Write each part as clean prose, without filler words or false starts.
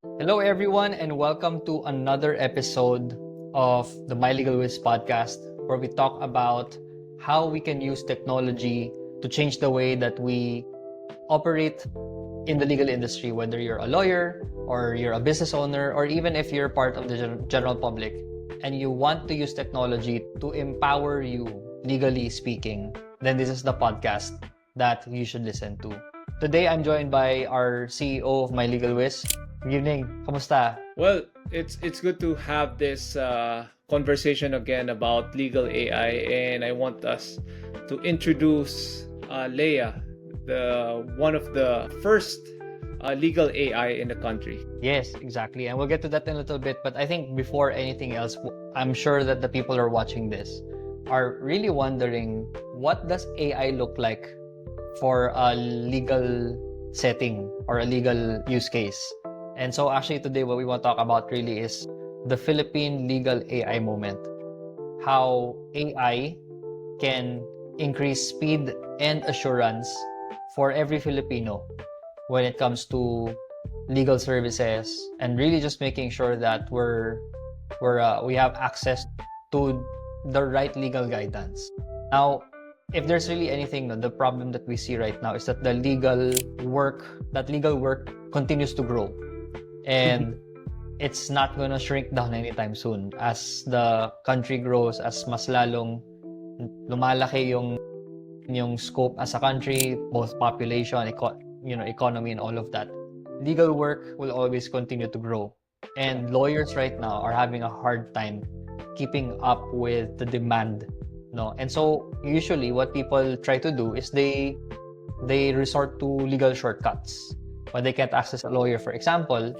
Hello, everyone, and welcome to another episode of the My Legal Wiz podcast, where we talk about how we can use technology to change the way that we operate in the legal industry, whether you're a lawyer or you're a business owner, or even if you're part of the general public and you want to use technology to empower you, legally speaking, then this is the podcast that you should listen to. Today, I'm joined by our CEO of My Legal Wiz. Good evening. Kamusta? Well, it's good to have this conversation again about legal AI, and I want us to introduce Leia, the one of the first legal AI in the country. Yes, exactly. And we'll get to that in a little bit. But I think before anything else, I'm sure that the people who are watching this are really wondering, what does AI look like for a legal setting or a legal use case? And so actually today what we want to talk about really is the Philippine legal AI moment. How AI can increase speed and assurance for every Filipino when it comes to legal services, and really just making sure that we have access to the right legal guidance. Now, if there's really anything, the problem that we see right now is that the legal work continues to grow. And it's not gonna shrink down anytime soon. As the country grows, as mas lalong lumalaki yung scope as a country, both population, economy, and all of that, legal work will always continue to grow. And lawyers right now are having a hard time keeping up with the demand, no? And so usually what people try to do is they resort to legal shortcuts. When they can't access a lawyer, for example,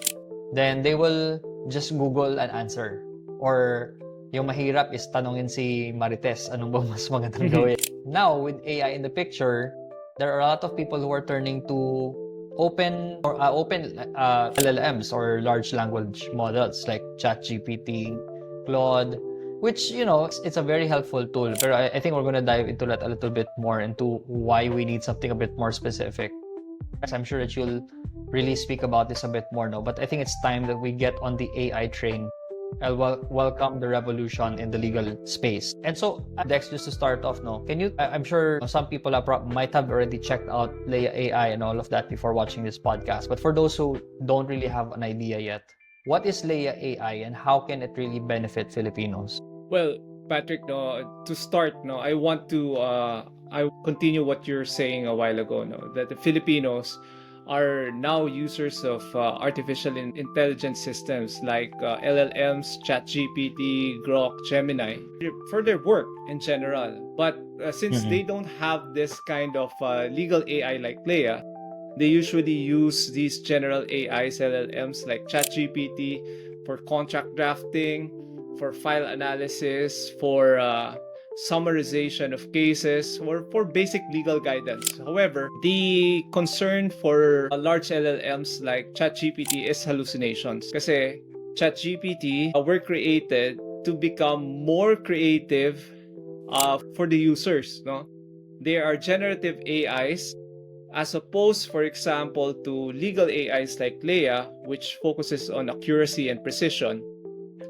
then they will just Google an answer. Or yung mahirap is tanungin si Marites, anong ba mas magandang gawin? Now, with AI in the picture, there are a lot of people who are turning to open LLMs or large language models like ChatGPT, Claude, which, it's a very helpful tool. But I think we're going to dive into that a little bit more, into why we need something a bit more specific. I'm sure that you'll really speak about this a bit more now, but I think it's time that we get on the AI train. I'll welcome the revolution in the legal space. And so, Dex, just to start off, I'm sure some people might have already checked out Leia AI and all of that before watching this podcast. But for those who don't really have an idea yet, what is Leia AI and how can it really benefit Filipinos? Well, Patrick, to start, I want to I continue what you're saying a while ago, that the Filipinos are now users of artificial intelligence systems like LLMs, ChatGPT, Grok, Gemini for their work in general. But since they don't have this kind of legal AI like Leia, they usually use these general AIs, LLMs like ChatGPT for contract drafting, for file analysis, for summarization of cases, or for basic legal guidance. However, the concern for large LLMs like ChatGPT is hallucinations. Kasi ChatGPT were created to become more creative for the users. No? They are generative AIs as opposed, for example, to legal AIs like Leia, which focuses on accuracy and precision.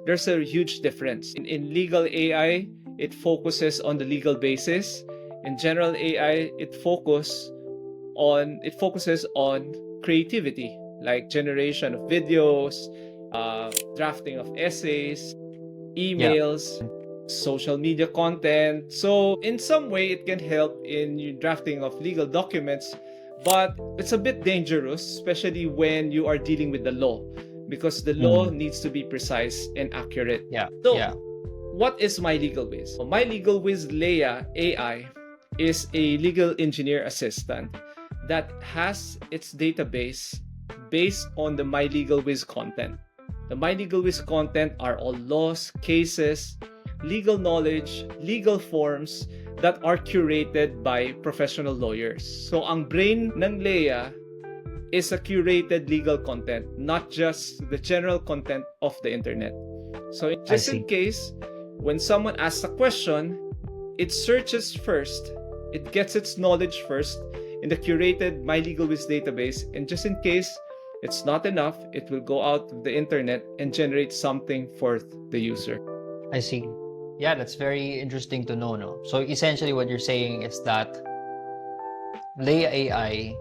There's a huge difference. In legal AI, it focuses on the legal basis. In general AI, it focuses on creativity, like generation of videos, drafting of essays, emails, social media content. So in some way, it can help in drafting of legal documents, but it's a bit dangerous, especially when you are dealing with the law, because the law needs to be precise and accurate. What is My Legal Wiz? My Legal Wiz Leia AI is a legal engineer assistant that has its database based on the My Legal Wiz content. The My Legal Wiz content are all laws, cases, legal knowledge, legal forms that are curated by professional lawyers. So ang brain ng Leia is a curated legal content, not just the general content of the internet. So just in case, when someone asks a question, it searches first, it gets its knowledge first in the curated My Legal Wiz database, and just in case It's not enough. It will go out of the internet and generate something for the user. I see. Yeah, that's very interesting to know, no? So essentially what you're saying is that Leia AI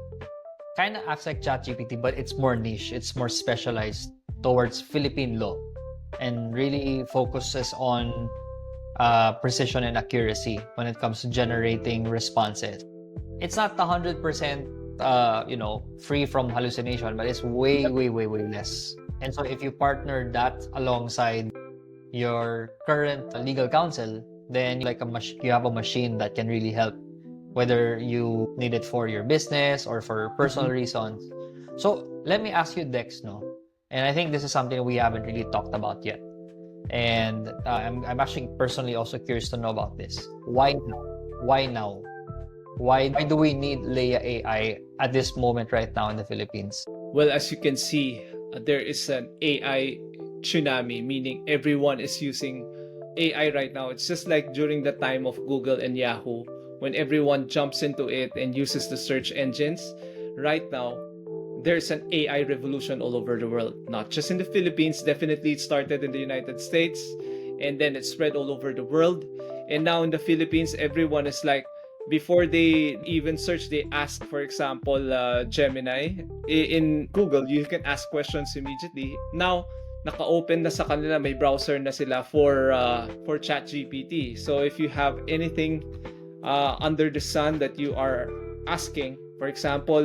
kind of acts like ChatGPT, but it's more niche, it's more specialized towards Philippine law and really focuses on precision and accuracy when it comes to generating responses. It's not 100% free from hallucination, but it's way less. And so if you partner that alongside your current legal counsel, then you have a machine that can really help, whether you need it for your business or for personal reasons. So let me ask you, Dex, no? And I think this is something we haven't really talked about yet. And I'm actually personally also curious to know about this. Why now? Why now? Why do we need Leia AI at this moment right now in the Philippines? Well, as you can see, there is an AI tsunami, meaning everyone is using AI right now. It's just like during the time of Google and Yahoo, when everyone jumps into it and uses the search engines. Right now, there's an AI revolution all over the world, not just in the Philippines. Definitely it started in the United States and then it spread all over the world. And now in the Philippines, everyone is like, before they even search, they ask, for example, Gemini. In Google, you can ask questions immediately. Now, naka-open na sa kanila, may browser na sila for ChatGPT. So if you have anything under the sun that you are asking, for example,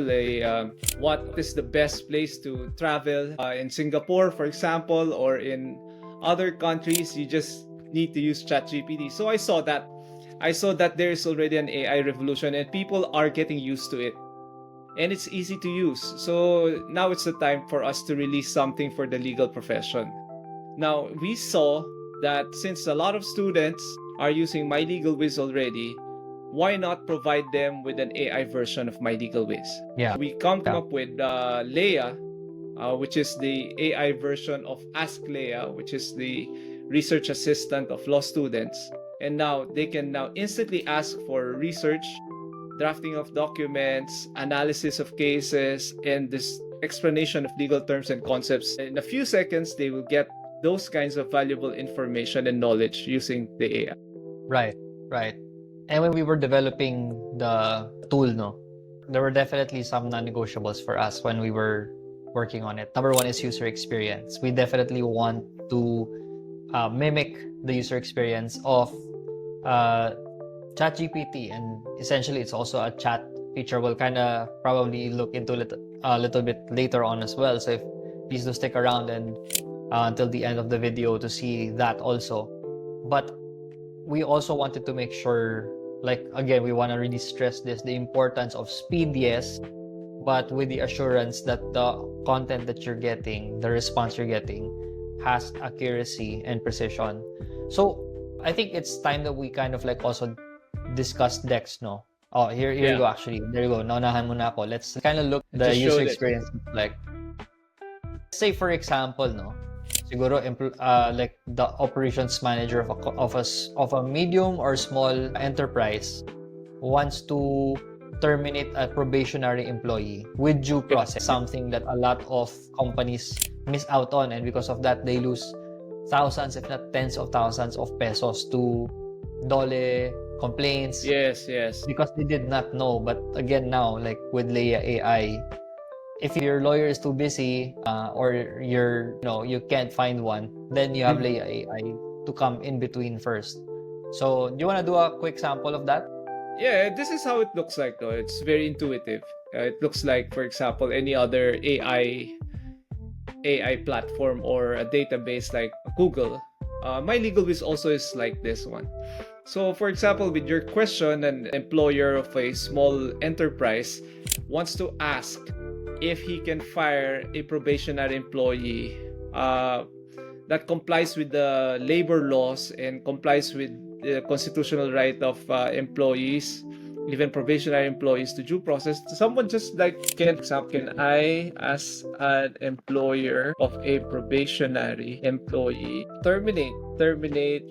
what is the best place to travel in Singapore, for example, or in other countries, you just need to use ChatGPT. So I saw that there is already an AI revolution and people are getting used to it. And it's easy to use. So now it's the time for us to release something for the legal profession. Now, we saw that since a lot of students are using MyLegalWiz already, why not provide them with an AI version of MyLegalWiz? Yeah. We come up with Leia, which is the AI version of Ask Leia, which is the research assistant of law students. And now they can now instantly ask for research, drafting of documents, analysis of cases, and this explanation of legal terms and concepts. In a few seconds, they will get those kinds of valuable information and knowledge using the AI. Right. And when we were developing the tool, no, there were definitely some non-negotiables for us when we were working on it. Number one is user experience. We definitely want to mimic the user experience of ChatGPT, and essentially it's also a chat feature. We'll kind of probably look into a little bit later on as well. So please do stick around and until the end of the video to see that also. But we also wanted to make sure, like, again, we want to really stress this, the importance of speed, yes, but with the assurance that the content that you're getting, the response you're getting, has accuracy and precision. So I think it's time that we kind of like also discuss Dex, no? Oh, here you go, actually. There you go. Naunahan mo na ako. Let's kind of look the user experience like. Say, for example, no? Siguro, like the operations manager of a medium or small enterprise wants to terminate a probationary employee with due process, something that a lot of companies miss out on, and because of that, they lose thousands, if not tens of thousands of pesos to dole complaints. Yes. Because they did not know. But again, now, like with Leia AI, if your lawyer is too busy or you can't find one, then you have Leia AI to come in between first. So do you want to do a quick sample of that? Yeah, this is how it looks like though. It's very intuitive. It looks like, for example, any other AI platform or a database like Google. MyLegalWiz also is like this one. So for example, with your question, an employer of a small enterprise wants to ask if he can fire a probationary employee that complies with the labor laws and complies with the constitutional right of employees, even probationary employees, to due process. Someone just like can I, as an employer of a probationary employee, terminate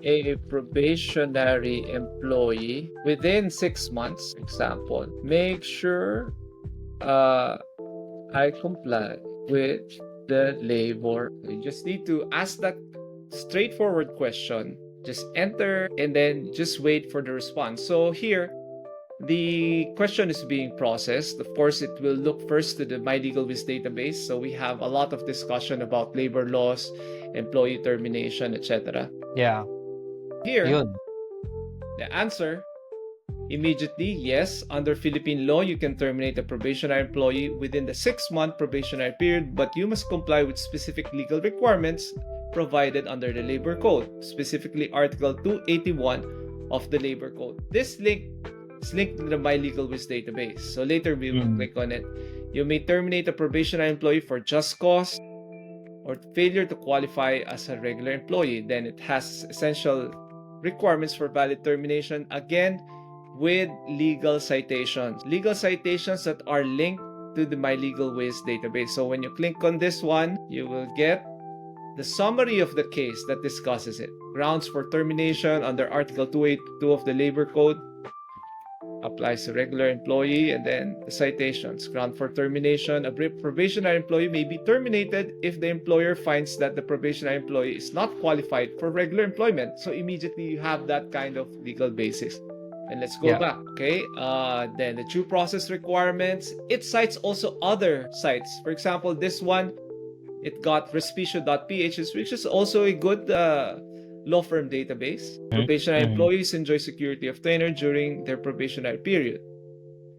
a probationary employee within 6 months, for example. Make sure I comply with the labor. You just need to ask that straightforward question. Just enter and then just wait for the response. So here, the question is being processed. Of course, it will look first to the MyLegalWiz database. So we have a lot of discussion about labor laws, employee termination, etc. Yeah. Here, Yun. the answer immediately, yes, under Philippine law, you can terminate a probationary employee within the 6-month probationary period, but you must comply with specific legal requirements provided under the Labor Code, specifically Article 281 of the Labor Code. This link is linked to the MyLegalWiz database, so later we will click on it. You may terminate a probationary employee for just cause or failure to qualify as a regular employee. Then it has essential requirements for valid termination, again with legal citations that are linked to the MyLegalWiz database. So when you click on this one, you will get the summary of the case that discusses it. Grounds for termination under Article 282 of the Labor Code applies to regular employee, and then the citations. Ground for termination: a probationary employee may be terminated if the employer finds that the probationary employee is not qualified for regular employment. So immediately you have that kind of legal basis. And let's go back, okay? Then the due process requirements. It cites also other sites. For example, this one, it got respicio.ph, which is also a good law firm database. Probationary employees enjoy security of tenure during their probationary period.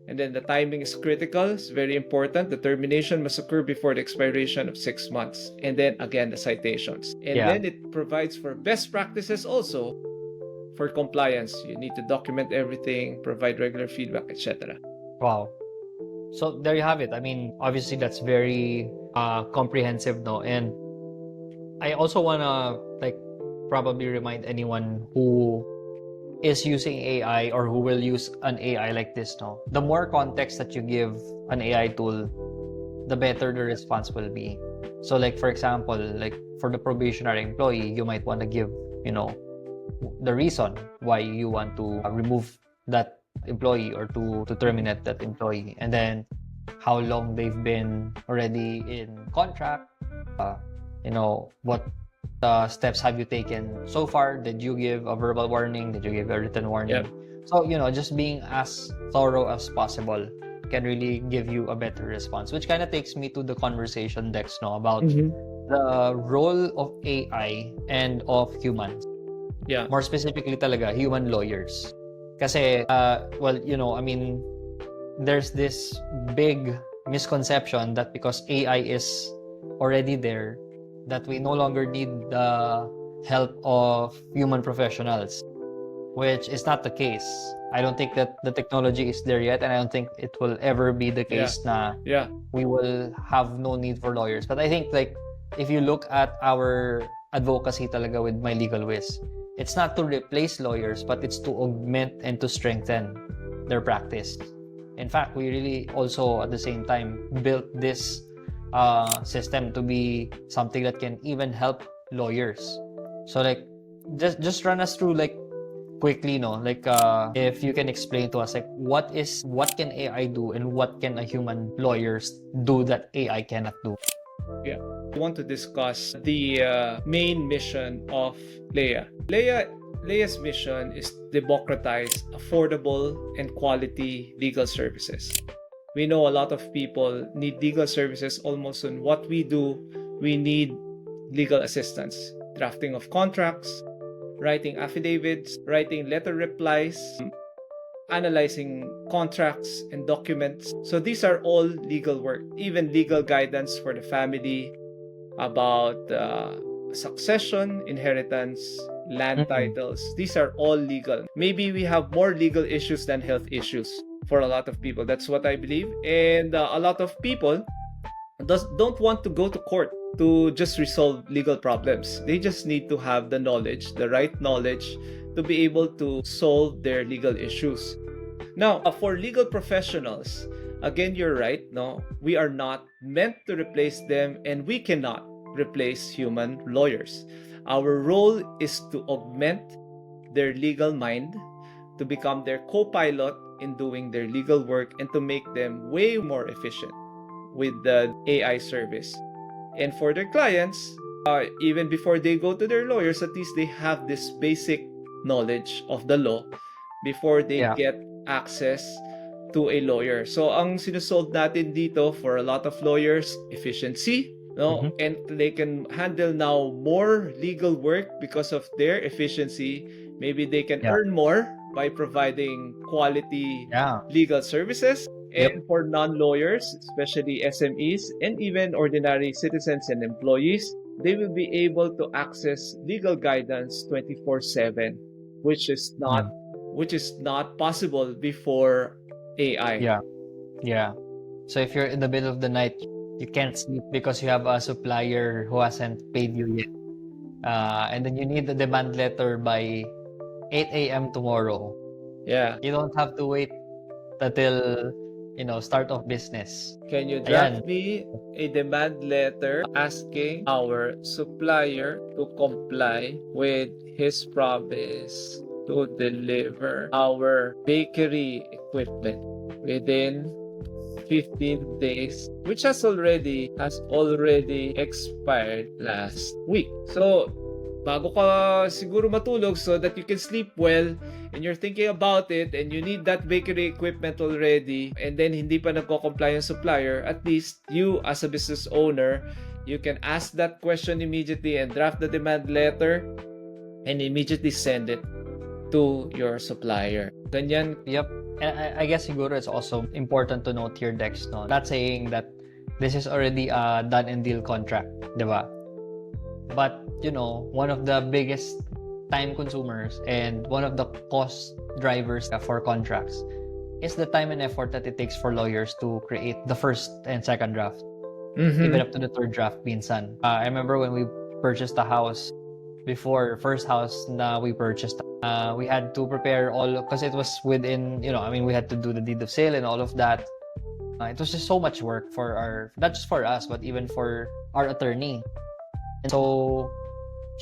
And then the timing is critical. It's very important. The termination must occur before the expiration of 6 months. And then again, the citations. And then it provides for best practices also for compliance. You need to document everything, provide regular feedback, etc. Wow. So there you have it. I mean, obviously that's very comprehensive, no? And I also wanna probably remind anyone who is using AI or who will use an AI like this, no? The more context that you give an AI tool, the better the response will be. So like, for example, like for the probationary employee, you might want to give, the reason why you want to remove that employee or to terminate that employee, and then how long they've been already in contract, what steps have you taken so far? Did you give a verbal warning? Did you give a written warning? So, just being as thorough as possible can really give you a better response, which kind of takes me to the conversation, Dex, no, about the role of AI and of humans. More specifically talaga, human lawyers. Kasi, there's this big misconception that because AI is already there, that we no longer need the help of human professionals, which is not the case. I don't think that the technology is there yet, and I don't think it will ever be the case na we will have no need for lawyers. But I think if you look at our advocacy talaga with MyLegalWiz, it's not to replace lawyers, but it's to augment and to strengthen their practice. In fact, we really also at the same time built this system to be something that can even help lawyers. So just run us through quickly, if you can explain to us what can AI do and what can a human lawyers do that AI cannot do. I want to discuss the main mission of Leia. Leia's mission is to democratize affordable and quality legal services. We know a lot of people need legal services almost on what we do. We need legal assistance, drafting of contracts, writing affidavits, writing letter replies, analyzing contracts and documents. So these are all legal work, even legal guidance for the family about succession, inheritance, land titles. These are all legal. Maybe we have more legal issues than health issues for a lot of people. That's what I believe. And a lot of people don't want to go to court to just resolve legal problems. They just need to have the knowledge, the right knowledge, to be able to solve their legal issues. Now, for legal professionals, again, you're right, no? We are not meant to replace them, and we cannot replace human lawyers. Our role is to augment their legal mind, to become their co-pilot in doing their legal work, and to make them way more efficient. with the AI service. And for their clients, even before they go to their lawyers, at least they have this basic knowledge of the law before they Yeah. get access to a lawyer. So ang sinusolve natin dito for a lot of lawyers, efficiency, no? Mhm. And they can handle now more legal work because of their efficiency. Maybe they can Yeah. earn more by providing quality Yeah. legal services. Yep. And for non-lawyers, especially SMEs and even ordinary citizens and employees, they will be able to access legal guidance 24/7, which is not possible before AI. Yeah. Yeah. So if you're in the middle of the night, you can't sleep because you have a supplier who hasn't paid you yet. And then you need the demand letter by 8 a.m. tomorrow. Yeah. You don't have to wait until, start of business. Can you Ayan. draft me a demand letter asking our supplier to comply with his promise to deliver our bakery equipment within 15 days, which has already expired last week. So, bago ka siguro matulog so that you can sleep well and you're thinking about it and you need that bakery equipment already and then hindi pa nagko-comply yung supplier, at least you as a business owner, you can ask that question immediately and draft the demand letter and immediately send it to your supplier. Ganyan. Yep. And I guess siguro it's also important to note here, Dex, no? Not saying that this is already a done and deal contract, di ba? But, one of the biggest time consumers and one of the cost drivers for contracts is the time and effort that it takes for lawyers to create the first and second draft, even up to the third draft minsan. I remember when we purchased the house, before first house na we purchased, we had to prepare all, because it was within, we had to do the deed of sale and all of that. It was just so much work for not just for us, but even for our attorney. And so,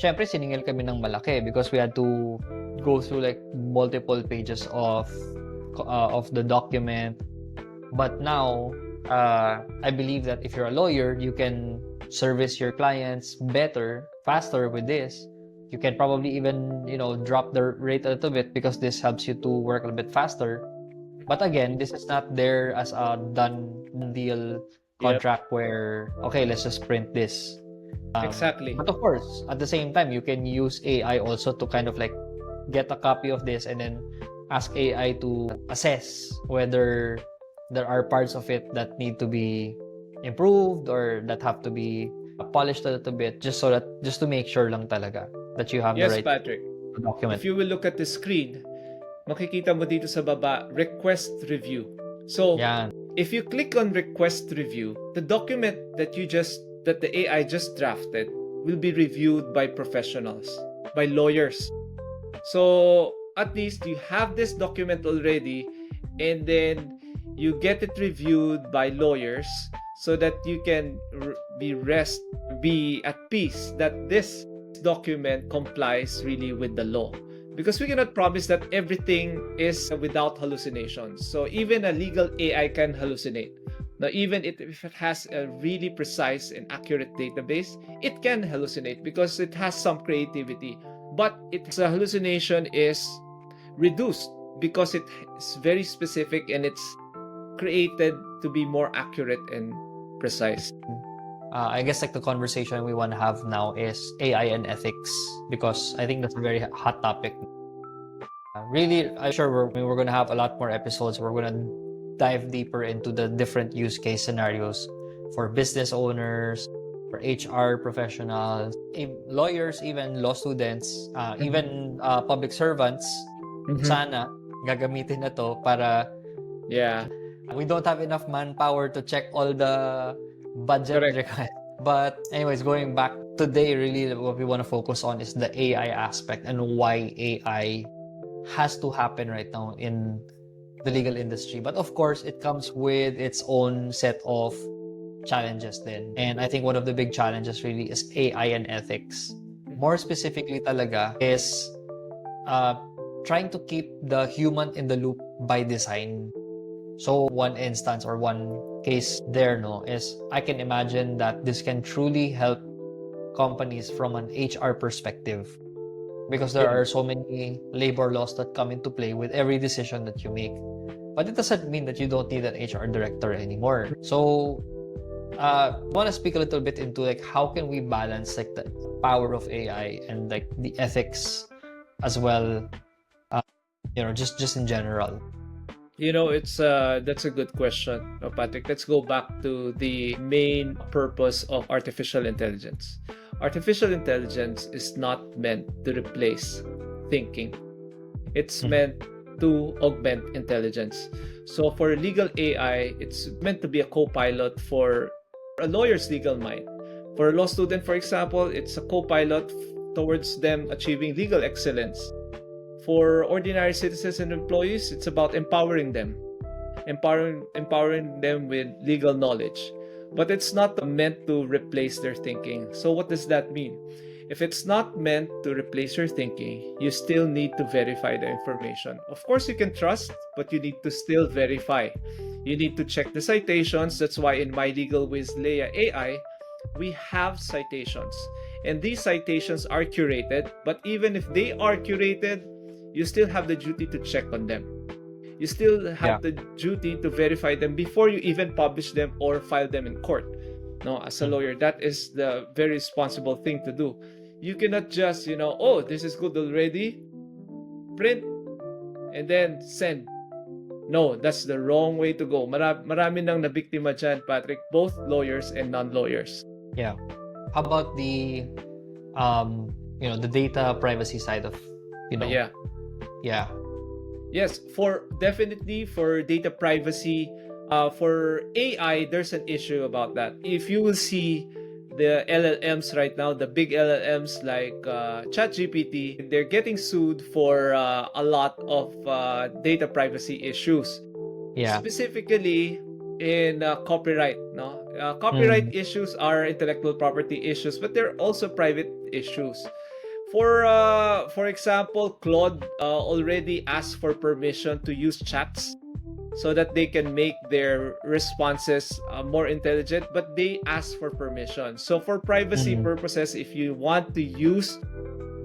syempre, siningil kami ng malaki because we had to go through like multiple pages of the document. But now, I believe that if you're a lawyer, you can service your clients better, faster with this. You can probably even, drop the rate a little bit because this helps you to work a little bit faster. But again, this is not there as a done deal contract where, okay, let's just print this. Exactly. But of course, at the same time, you can use AI also to kind of like get a copy of this and then ask AI to assess whether there are parts of it that need to be improved or that have to be polished a little bit, just to make sure lang talaga that you have the Yes, right Patrick. document. If you will look at the screen, makikita mo dito sa baba, request review. So, Yan. if you click on request review, the document that the AI just drafted will be reviewed by professionals, by lawyers. So, at least you have this document already and then you get it reviewed by lawyers so that you can be at peace that this document complies really with the law. Because we cannot promise that everything is without hallucinations. So even a legal AI can hallucinate. Now, even if it has a really precise and accurate database, it can hallucinate because it has some creativity. But its hallucination is reduced because it is very specific and it's created to be more accurate and precise. I guess like the conversation we want to have now is AI and ethics, because I think that's a very hot topic. Really, I'm sure we're going to have a lot more episodes. We're going to dive deeper into the different use case scenarios for business owners, for HR professionals, lawyers, even law students, even public servants. Sana gagamitin na to para we don't have enough manpower to check all the budget required. But anyways, going back today, really what we want to focus on is the AI aspect and why AI has to happen right now in the legal industry. But of course, it comes with its own set of challenges then. And I think one of the big challenges really is AI and ethics. More specifically talaga is trying to keep the human in the loop by design. So one instance or one case there, no, is I can imagine that this can truly help companies from an HR perspective, because there Yeah. are so many labor laws that come into play with every decision that you make. But it doesn't mean that you don't need an HR director anymore. So want to speak a little bit into like how can we balance like the power of AI and like the ethics as well, uh, just in general. It's that's a good question, Patrick. Let's go back to the main purpose of artificial intelligence. Artificial intelligence is not meant to replace thinking. It's Mhm. meant to augment intelligence. So for legal AI, it's meant to be a co-pilot for a lawyer's legal mind. For a law student, for example, it's a co-pilot towards them achieving legal excellence. For ordinary citizens and employees, it's about empowering them, empowering them with legal knowledge. But it's not meant to replace their thinking. So what does that mean? If it's not meant to replace your thinking, you still need to verify the information. Of course, you can trust, but you need to still verify. You need to check the citations. That's why in My Legal Wiz Leia AI, we have citations. And these citations are curated, but even if they are curated, you still have the duty to check on them. You still have the duty to verify them before you even publish them or file them in court. No, as a lawyer, that is the very responsible thing to do. You cannot just, oh, this is good already, print, and then send. No, that's the wrong way to go. Marami nang nabiktima dyan, Patrick, both lawyers and non-lawyers. Yeah. How about the the data privacy side of, Yeah. Yeah. Yes, definitely for data privacy, for AI, there's an issue about that. If you will see the LLMs right now, the big LLMs like ChatGPT, they're getting sued for a lot of data privacy issues. Yeah. Specifically in copyright. No, copyright issues are intellectual property issues, but they're also private issues. For example, Claude already asked for permission to use chats so that they can make their responses more intelligent, but they ask for permission. So for privacy purposes, if you want to use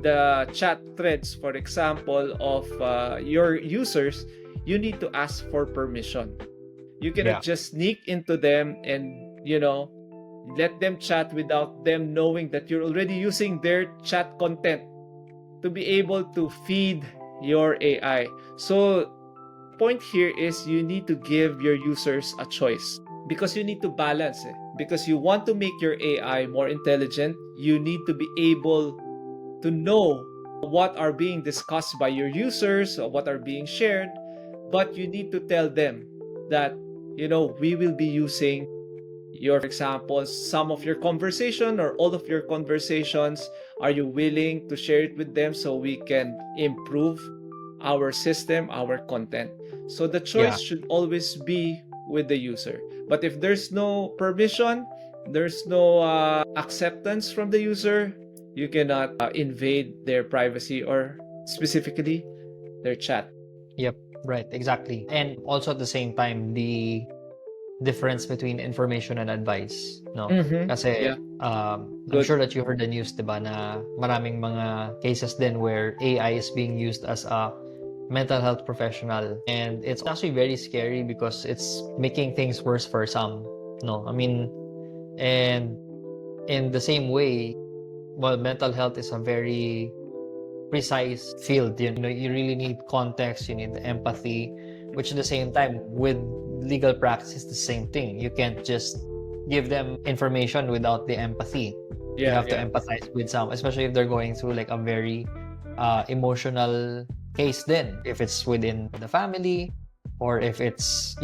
the chat threads, for example, of your users, you need to ask for permission. You cannot just sneak into them and, let them chat without them knowing that you're already using their chat content to be able to feed your AI. So point here is you need to give your users a choice, because you need to balance it. Because you want to make your AI more intelligent, you need to be able to know what are being discussed by your users or what are being shared, but you need to tell them that, we will be using your, for example, some of your conversation or all of your conversations. Are you willing to share it with them so we can improve our system, our content? So the choice should always be with the user. But if there's no permission, there's no acceptance from the user, you cannot invade their privacy or specifically their chat. Yep, right, exactly. And also at the same time, the difference between information and advice, no? Kasi Yeah. I'm Good. sure that you heard the news, diba, na maraming mga cases din where AI is being used as a mental health professional, and it's actually very scary because it's making things worse for some, no? I mean, and in the same way, well, mental health is a very precise field. You really need context, you need empathy, which at the same time with legal practice is the same thing. You can't just give them information without the empathy. You have to empathize with some, especially if they're going through like a very emotional case, then if it's within the family, or if it's,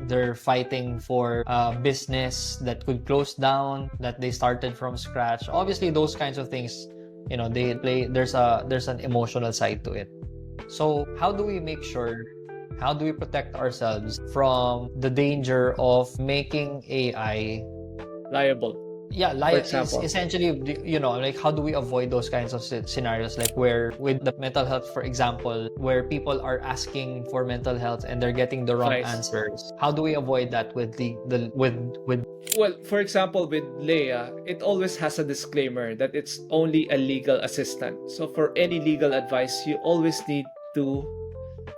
they're fighting for a business that could close down, that they started from scratch. Obviously those kinds of things, there's an emotional side to it. So how do we protect ourselves from the danger of making AI Liable. Yeah, for is example. essentially, like how do we avoid those kinds of scenarios, like where with the mental health, for example, where people are asking for mental health and they're getting the wrong Advice. answers. How do we avoid that with with Well, for example, with Leia, it always has a disclaimer that it's only a legal assistant. So for any legal advice, you always need to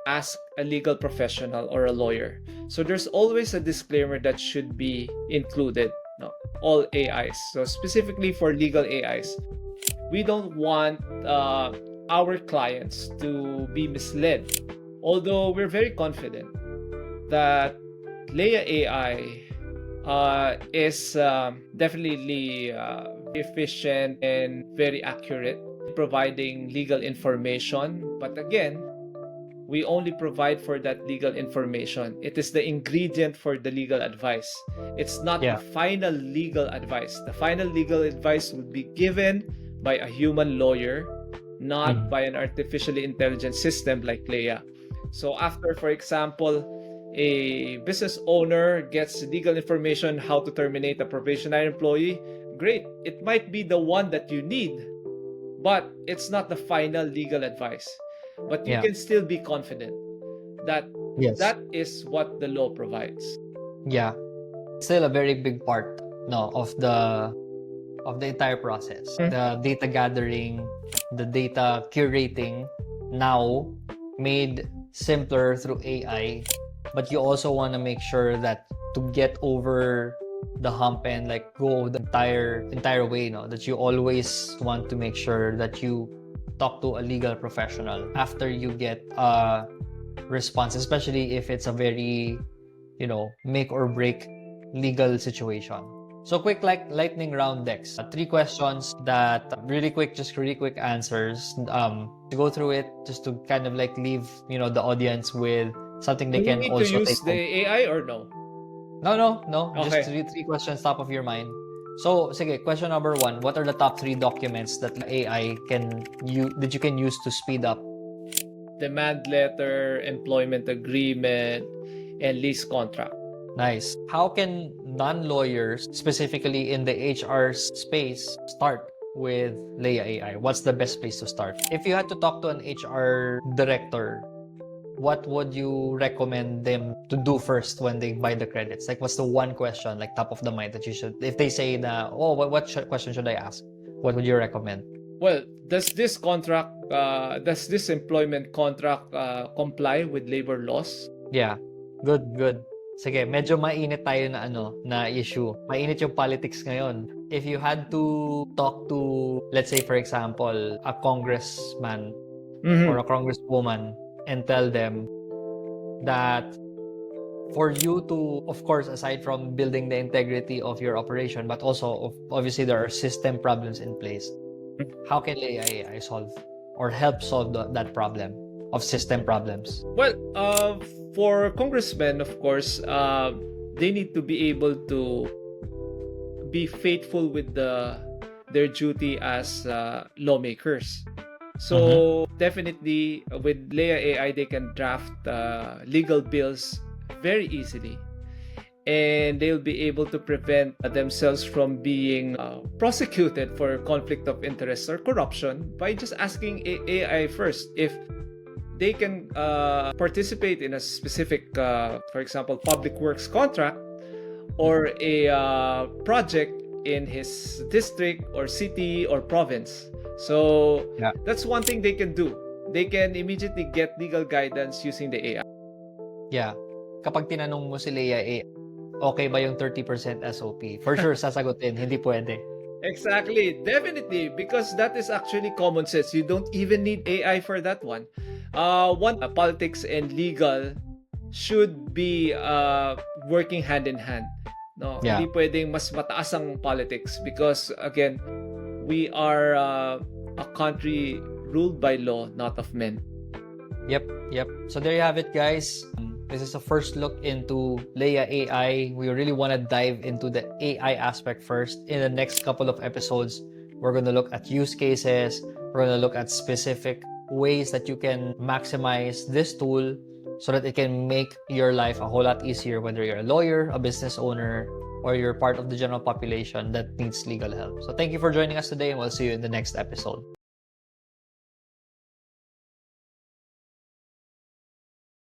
ask a legal professional or a lawyer. So there's always a disclaimer that should be included. No, all AIs. So specifically for legal AIs, we don't want our clients to be misled. Although we're very confident that Leia AI is definitely efficient and very accurate, providing legal information. But again, we only provide for that legal information. It is the ingredient for the legal advice. It's not Yeah. the final legal advice. The final legal advice will be given by a human lawyer, not by an artificially intelligent system like Leia. So after, for example, a business owner gets legal information how to terminate a probationary employee, great. It might be the one that you need, but it's not the final legal advice. But you Yeah. can still be confident that Yes. that is what the law provides. Yeah. Still a very big part, no, of the entire process. The data gathering, the data curating, now made simpler through AI, but you also want to make sure that to get over the hump and like go the entire way, no, that you always want to make sure that you talk to a legal professional after you get a response, especially if it's a very, make or break legal situation. So quick, like lightning round, Dex. 3 questions that really quick answers. To go through it, just to kind of like leave, the audience with something they Do we can need to also use take home. the AI or no? No. Okay. Just three questions top of your mind. So, sige, question number 1. What are the top 3 documents that AI that you can use to speed up? Demand letter, employment agreement, and lease contract. Nice. How can non-lawyers, specifically in the HR space, start with Leia AI? What's the best place to start? If you had to talk to an HR director, what would you recommend them to do first when they buy the credits? Like, what's the one question, like top of the mind that you should, if they say na, oh, question should I ask? What would you recommend? Well, does this employment contract comply with labor laws? Yeah. Good. Sige, medyo mainit tayo na issue. Mainit yung politics ngayon. If you had to talk to, let's say for example, a congressman or a congresswoman and tell them that for you to, of course, aside from building the integrity of your operation, but also obviously there are system problems in place. How can AI solve or help solve that problem of system problems? Well, for congressmen, of course, they need to be able to be faithful with their duty as lawmakers. So definitely with Leia AI, they can draft legal bills very easily, and they'll be able to prevent themselves from being prosecuted for conflict of interest or corruption by just asking AI first if they can participate in a specific, for example, public works contract or a project in his district or city or province. So Yeah. that's one thing they can do. They can immediately get legal guidance using the AI. Yeah. Kapag tinanong mo si Leia, okay ba yung 30% SOP? For sure, sasagutin, hindi pwede. Exactly, definitely, because that is actually common sense. You don't even need AI for that one. Politics and legal should be working hand in hand. No, Yeah. hindi pwedeng mas mataas ang politics because again, we are a country ruled by law, not of men. Yep. So there you have it, guys. This is a first look into Leia AI. We really want to dive into the AI aspect first. In the next couple of episodes, we're going to look at use cases. We're going to look at specific ways that you can maximize this tool so that it can make your life a whole lot easier, whether you're a lawyer, a business owner, or you're part of the general population that needs legal help. So thank you for joining us today, and we'll see you in the next episode.